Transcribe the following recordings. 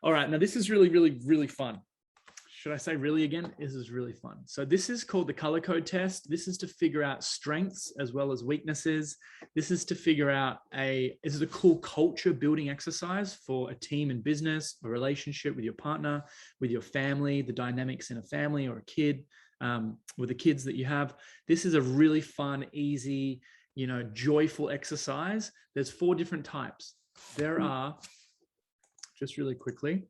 All right, now this is really, really, really fun. Should I say really again? This is really fun. So this is called the color code test. This is to figure out strengths as well as weaknesses. This is to figure out this is a cool culture building exercise for a team in business, a relationship with your partner, with your family, the dynamics in a family or a kid, with the kids that you have. This is a really fun, easy, joyful exercise. There's 4 different types. There are, just really quickly,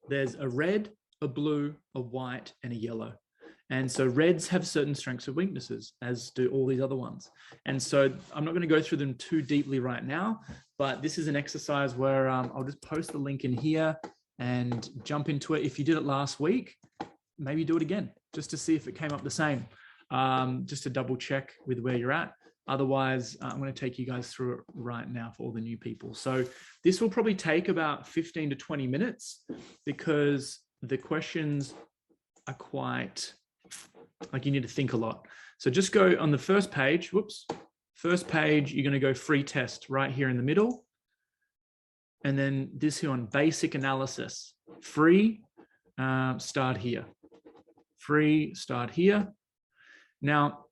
there's a red, a blue, a white, and a yellow. And so reds have certain strengths and weaknesses, as do all these other ones. And so I'm not going to go through them too deeply right now, but this is an exercise where I'll just post the link in here and jump into it. If you did it last week, maybe do it again, just to see if it came up the same, just to double check with where you're at. Otherwise, I'm going to take you guys through it right now for all the new people. So this will probably take about 15 to 20 minutes because the questions are quite, like, you need to think a lot. So just go on the first page, first page, you're going to go free test right here in the middle. And then this here on basic analysis, free, start here. Free, start here. Now,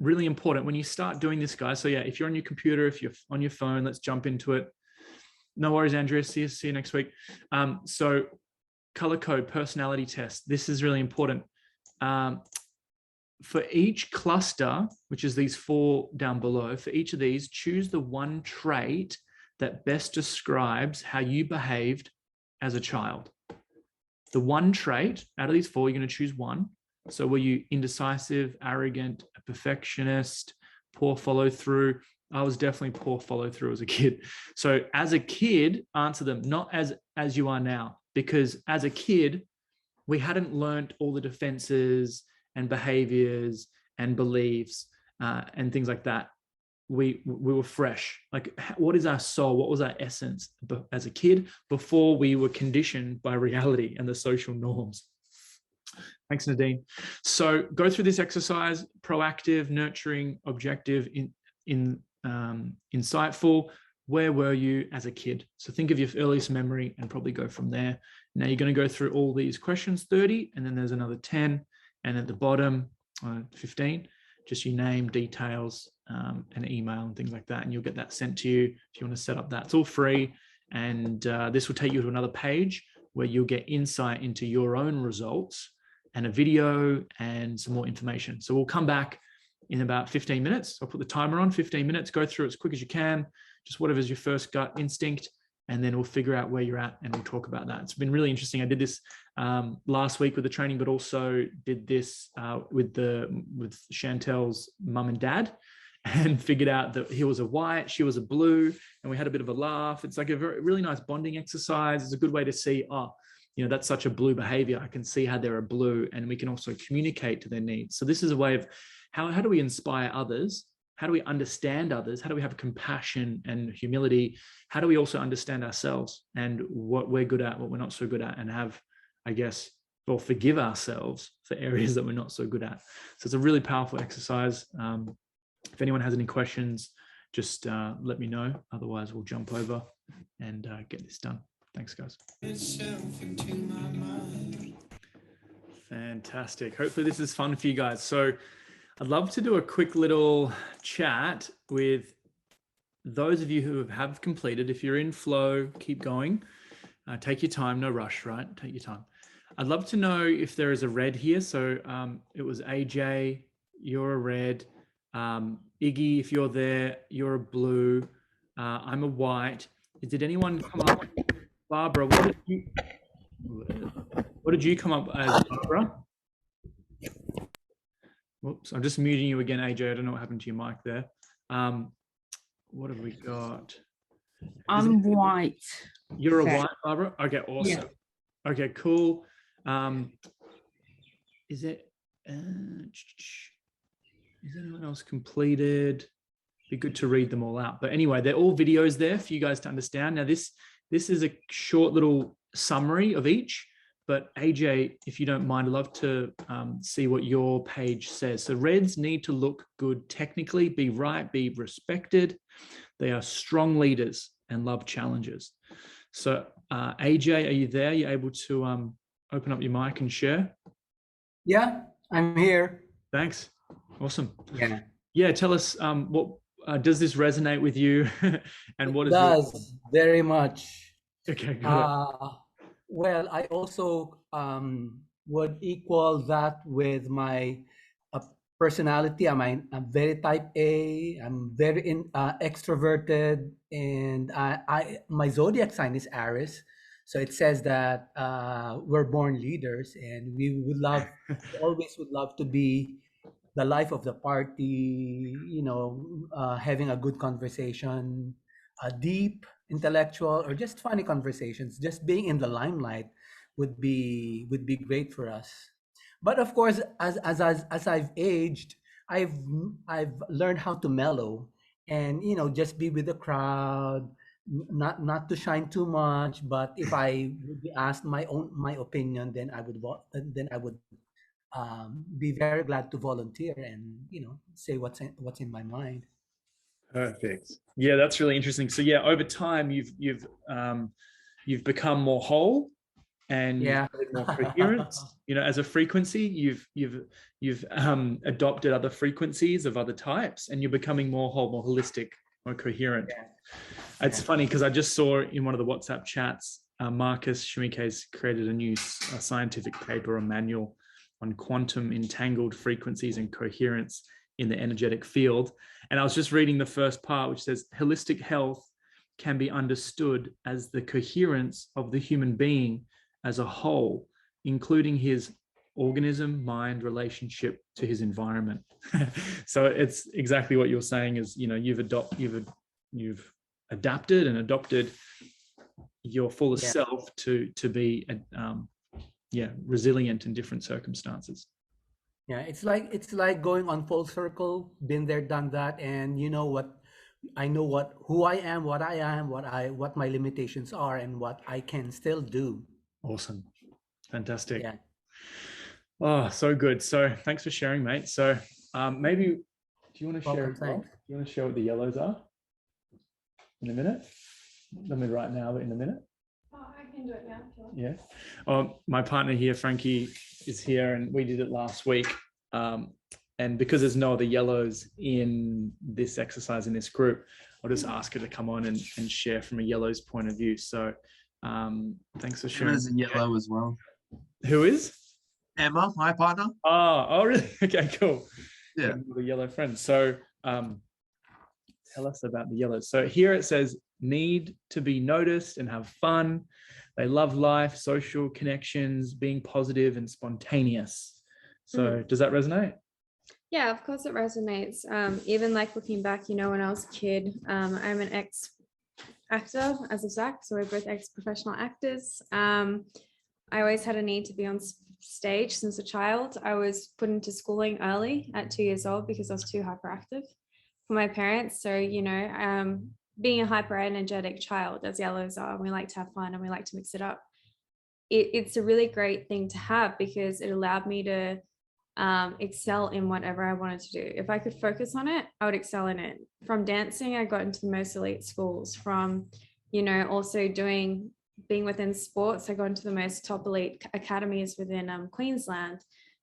really important when you start doing this, guys. So yeah, if you're on your computer, if you're on your phone, let's jump into it. No worries, Andrea. See you next week. So color code personality test. This is really important. For each cluster, which is these 4 down below, for each of these, choose the one trait that best describes how you behaved as a child. The one trait out of these 4, you're going to choose one. So were you indecisive, arrogant, a perfectionist, poor follow through? I was definitely poor follow through as a kid. So as a kid, answer them, not as you are now, because as a kid, we hadn't learned all the defenses and behaviors and beliefs and things like that. We were fresh. Like, what is our soul? What was our essence as a kid before we were conditioned by reality and the social norms? Thanks, Nadine. So go through this exercise: proactive, nurturing, objective, insightful. Where were you as a kid? So think of your earliest memory and probably go from there. Now you're going to go through all these questions, 30, and then there's another 10. And at the bottom, 15, just your name, details, and email and things like that. And you'll get that sent to you if you want to set up that. It's all free. And this will take you to another page where you'll get insight into your own results and a video and some more information. So we'll come back in about 15 minutes. I'll put the timer on, 15 minutes, go through as quick as you can, just whatever's your first gut instinct, and then we'll figure out where you're at and we'll talk about that. It's been really interesting. I did this last week with the training, but also did this with Chantel's mum and dad, and figured out that he was a white, she was a blue, and we had a bit of a laugh. It's like a really nice bonding exercise. It's a good way to see, that's such a blue behavior. I can see how they're a blue, and we can also communicate to their needs. So this is a way of how do we inspire others? How do we understand others? How do we have compassion and humility? How do we also understand ourselves and what we're good at, what we're not so good at, and have, forgive ourselves for areas that we're not so good at. So it's a really powerful exercise. If anyone has any questions, just let me know. Otherwise, we'll jump over and get this done. Thanks, guys. Fantastic. Hopefully this is fun for you guys. So I'd love to do a quick little chat with those of you who have completed. If you're in flow, keep going. Take your time, no rush, right? Take your time. I'd love to know if there is a red here. So it was AJ, you're a red. Iggy, if you're there, you're a blue. I'm a white. Did anyone come up? Barbara, what did you come up as, Barbara? Whoops, I'm just muting you again, AJ. I don't know what happened to your mic there. What have we got? I'm white. You're a white, Barbara? Okay, awesome. Yeah. Okay, cool. Is anyone else completed? Be good to read them all out. But anyway, they're all videos there for you guys to understand. Now, this is a short little summary of each. But AJ, if you don't mind, I'd love to see what your page says. So reds need to look good technically, be right, be respected. They are strong leaders and love challenges. So AJ, are you there? Are you able to open up your mic and share? Yeah, I'm here. Thanks. Awesome. Yeah, Yeah, tell us what does this resonate with you, and what it is your does very much. okay? Got it. Well, I also would equal that with my uh, personality. I'm very type A. I'm very extroverted, and my zodiac sign is Aries. So it says that we're born leaders, and we always would love to be the life of the party. Having a good conversation, deep intellectual or just funny conversations, just being in the limelight would be great for us. But of course, as I've aged, i've I've learned how to mellow and just be with the crowd, not to shine too much. But if I would be asked my opinion, then I would be very glad to volunteer and say what's in my mind. Perfect. Yeah, that's really interesting. So yeah, over time you've become more whole and you've Yeah. added more coherence. As a frequency, you've adopted other frequencies of other types, and you're becoming more whole, more holistic, more coherent. Yeah. It's funny because I just saw in one of the WhatsApp chats, Marcus Schmike has created a new scientific paper or manual on quantum entangled frequencies and coherence in the energetic field. And I was just reading the first part, which says holistic health can be understood as the coherence of the human being as a whole, including his organism, mind, relationship to his environment. So it's exactly what you're saying is, you've adapted and adopted your fullest self to be resilient in different circumstances. Yeah, it's like going on full circle, been there, done that, and I know who I am, what my limitations are, and what I can still do. Awesome. Fantastic. Yeah. Oh, so good. So thanks for sharing, mate. So maybe, do you want to share Welcome, as well? thanks. Do you want to share what the yellows are in a minute? Not me right now, but in a minute. Oh, I can do it now. Yeah. My partner here, Frankie, is here, and we did it last week. And because there's no other yellows in this exercise in this group, I'll just ask her to come on and share from a yellows point of view. So thanks for sharing. Emma's in yellow as well. Who is? Emma, my partner. Oh, really? Okay, cool. Yeah. The yellow friend. So tell us about the yellows. So here it says, need to be noticed and have fun. They love life, social connections, being positive and spontaneous. So does that resonate? Yeah, of course it resonates. Even like looking back, when I was a kid, I'm an ex-actor as of Zach, so we're both ex-professional actors. I always had a need to be on stage since a child. I was put into schooling early at 2 years old because I was too hyperactive for my parents. So, being a hyper energetic child, as yellows are, we like to have fun and we like to mix it up. It's a really great thing to have because it allowed me to excel in whatever I wanted to do. If I could focus on it, I would excel in it. From dancing, I got into the most elite schools. From, also being within sports, I got into the most top elite academies within Queensland.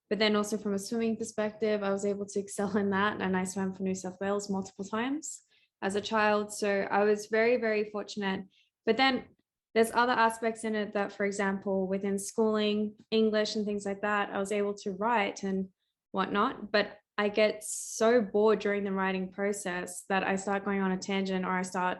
But then also from a swimming perspective, I was able to excel in that. And I swam for New South Wales multiple times as a child. So I was very, very fortunate. But then there's other aspects in it that, for example, within schooling, English and things like that, I was able to write and whatnot. But I get so bored during the writing process that I start going on a tangent or I start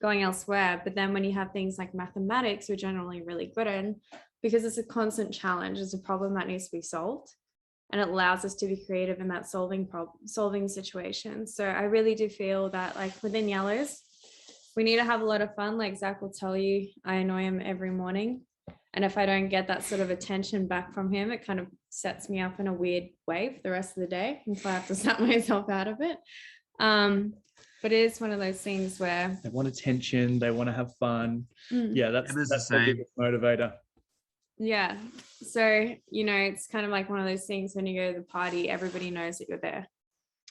going elsewhere. But then when you have things like mathematics, we're generally really good in, because it's a constant challenge, it's a problem that needs to be solved. And it allows us to be creative in that solving situation. So I really do feel that, like, within yellows, we need to have a lot of fun. Like Zach will tell you, I annoy him every morning. And if I don't get that sort of attention back from him, it kind of sets me up in a weird way for the rest of the day. And so I have to snap myself out of it. But it is one of those things where they want attention, they want to have fun. Yeah, that's the biggest motivator. Yeah. So, it's kind of like one of those things when you go to the party, everybody knows that you're there.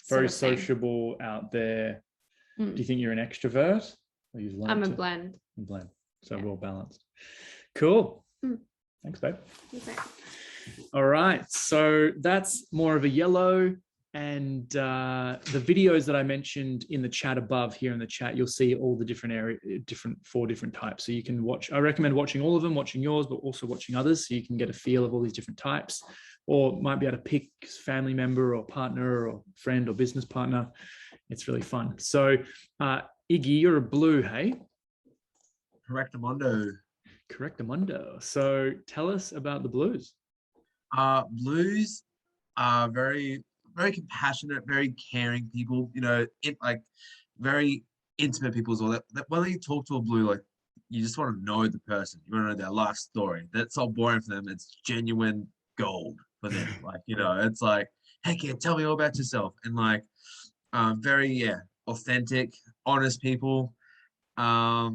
Very sociable out there. Do you think you're an extrovert? Or you've learned I'm a blend. Blend. So Yeah. well balanced. Cool. Mm. Thanks, babe. Okay. All right. So that's more of a yellow. And the videos that I mentioned in the chat above here in the chat, you'll see all the different four different types. So you can watch, I recommend watching all of them, watching yours, but also watching others so you can get a feel of all these different types, or might be able to pick family member or partner or friend or business partner. It's really fun. So Iggy, you're a blue, hey? Correctamundo. Correctamundo. So tell us about the blues. Blues are very, very compassionate, very caring people, you know, like very intimate people as well. That when you talk to a blue, like you just want to know the person, you want to know their life story. That's not boring for them. It's genuine gold for them. Like, you know, it's like, hey kid, tell me all about yourself. And like very, yeah, authentic, honest people. Yeah,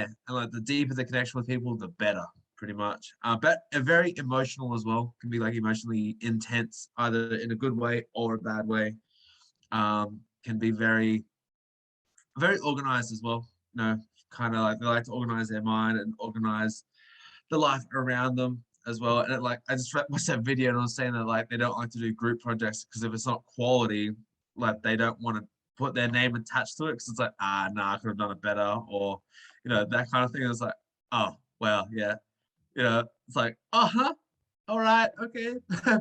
and like the deeper the connection with people, the better, pretty much. But very emotional as well. Can be like emotionally intense, either in a good way or a bad way. Can be very, very organized as well. You know, kind of like they like to organize their mind and organize the life around them as well. And it, like I just watched that video and I was saying that like they don't like to do group projects because if it's not quality, like they don't want to put their name attached to it because it's like, nah, I could have done it better, or you know, that kind of thing. It's like, oh well, yeah, you know, it's like, all right, okay,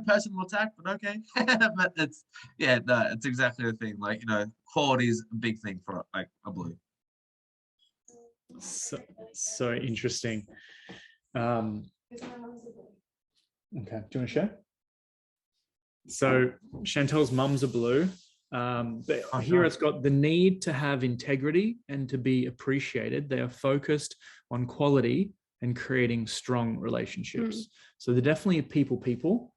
personal attack, but okay. But it's, yeah, no, it's exactly the thing. Like, you know, quality is a big thing for like a blue. So interesting. Okay, do you want to share? So Chantel's mum's a blue. But here it's got the need to have integrity and to be appreciated. They are focused on quality and creating strong relationships. So they're definitely people.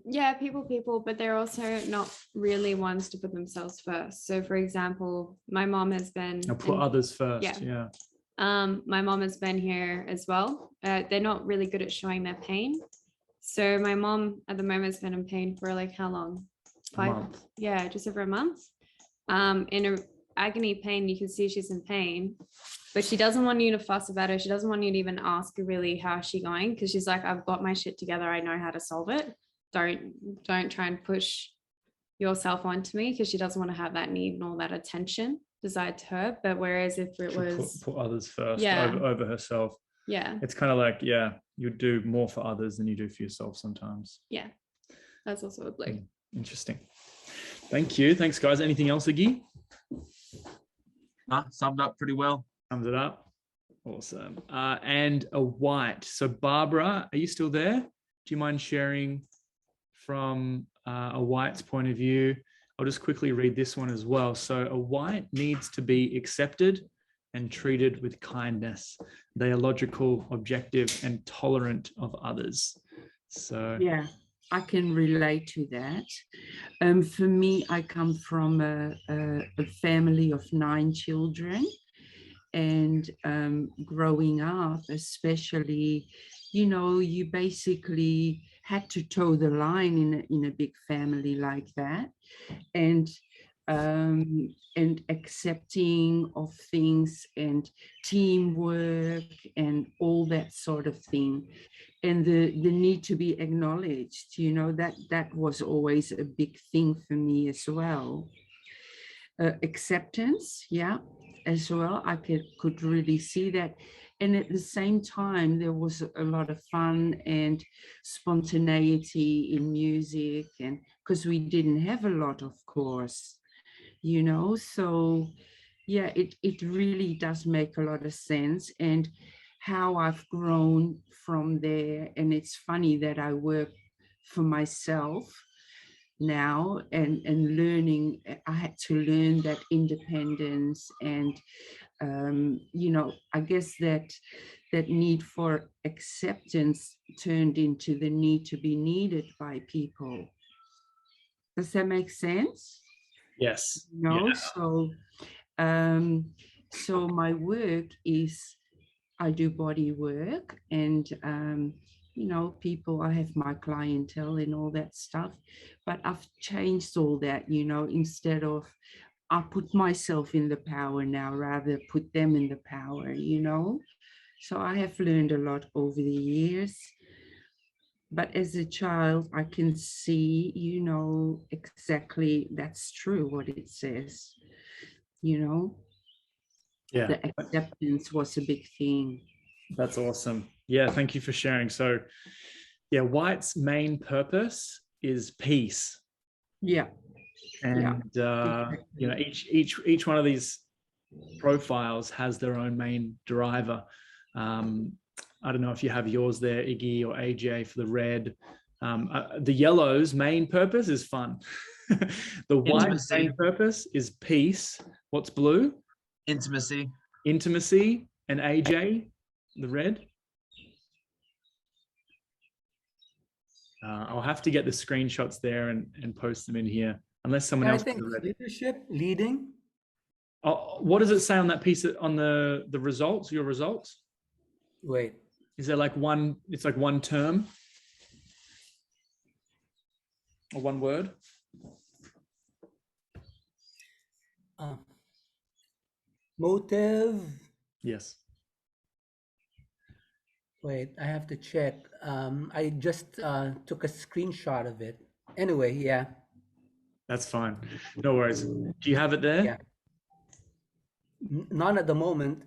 Yeah, people, but they're also not really ones to put themselves first. So for example, my mom has been I'll put others first. Yeah. My mom has been here as well. They're not really good at showing their pain. So my mom at the moment has been in pain for like how long? 5 month. Yeah, just over a month. In a agony pain, you can see she's in pain, but she doesn't want you to fuss about her. She doesn't want you to even ask her really how's she going, because she's like, I've got my shit together. I know how to solve it. Don't try and push yourself onto me, because she doesn't want to have that need and all that attention desired to her. But whereas if it was put others first, yeah, over herself. Yeah. It's kind of like, yeah, you do more for others than you do for yourself sometimes. Yeah. That's also a blue. Interesting. Thank you. Thanks, guys. Anything else, Iggy? Summed up pretty well. Sums it up. Awesome. And a white. So Barbara, are you still there? Do you mind sharing from a white's point of view? I'll just quickly read this one as well. So a white needs to be accepted and treated with kindness. They are logical, objective, and tolerant of others. So yeah, I can relate to that. For me, I come from a family of 9 children, and growing up, especially, you know, you basically had to toe the line in a big family like that, and accepting of things and teamwork and all that sort of thing, and the need to be acknowledged, you know, that was always a big thing for me as well. Acceptance, yeah, as well. I could really see that. And at the same time, there was a lot of fun and spontaneity in music, and because we didn't have a lot, of course, you know, so yeah, it really does make a lot of sense. And how I've grown from there. And it's funny that I work for myself now, and learning, I had to learn that independence, and you know, I guess that need for acceptance turned into the need to be needed by people. Does that make sense? yes. You know, Yeah. so my work is, I do body work, and you know, people, I have my clientele and all that stuff, but I've changed all that, you know, instead of, I put myself in the power now, rather put them in the power, you know. So I have learned a lot over the years. But as a child, I can see, exactly that's true what it says, you know, Yeah, the acceptance was a big thing. that's awesome. Yeah, thank you for sharing. So, yeah, white's main purpose is peace. Yeah. And each one of these profiles has their own main driver. I don't know if you have yours there, Iggy or AJ, for the red. The yellow's main purpose is fun. The white's Intimacy. main purpose is peace. What's blue? Intimacy. Intimacy. And AJ, the red? I'll have to get the screenshots there and post them in here, unless someone I else. think leadership, leading. Oh, what does it say on that piece on the results, your results? Wait. Is there like one, it's like one term or one word? Motive. Yes. Wait, I have to check. I just took a screenshot of it. Anyway, yeah. That's fine. No worries. Do you have it there? Yeah. None at the moment.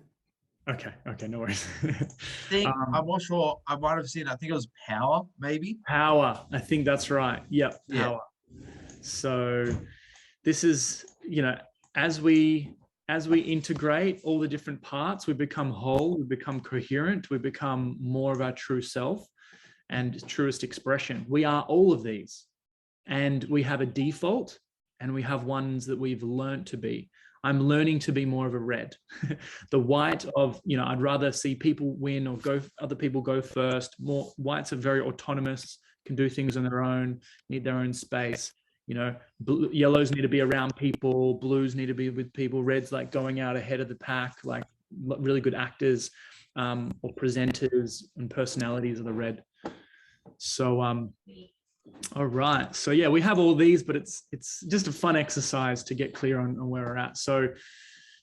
Okay, no worries. I'm not sure. I might have seen. I think it was power, maybe. Power. I think that's right. Yep. Yeah. Power. So this is, as we integrate all the different parts, we become whole, we become coherent, we become more of our true self and truest expression. We are all of these, and we have a default and we have ones that we've learned to be. I'm learning to be more of a red. The white of, I'd rather see people win or other people go first. More whites are very autonomous, can do things on their own, need their own space. Yellows need to be around people, blues need to be with people, reds like going out ahead of the pack, like really good actors or presenters and personalities of the red. So all right, so yeah, we have all these, but it's just a fun exercise to get clear on where we're at. So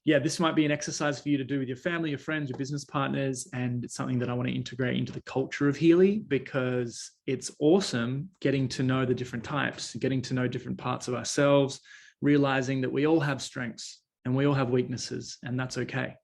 yeah, this might be an exercise for you to do with your family, your friends, your business partners, and it's something that I want to integrate into the culture of Healy, because it's awesome getting to know the different types, getting to know different parts of ourselves, realizing that we all have strengths and we all have weaknesses, and that's okay.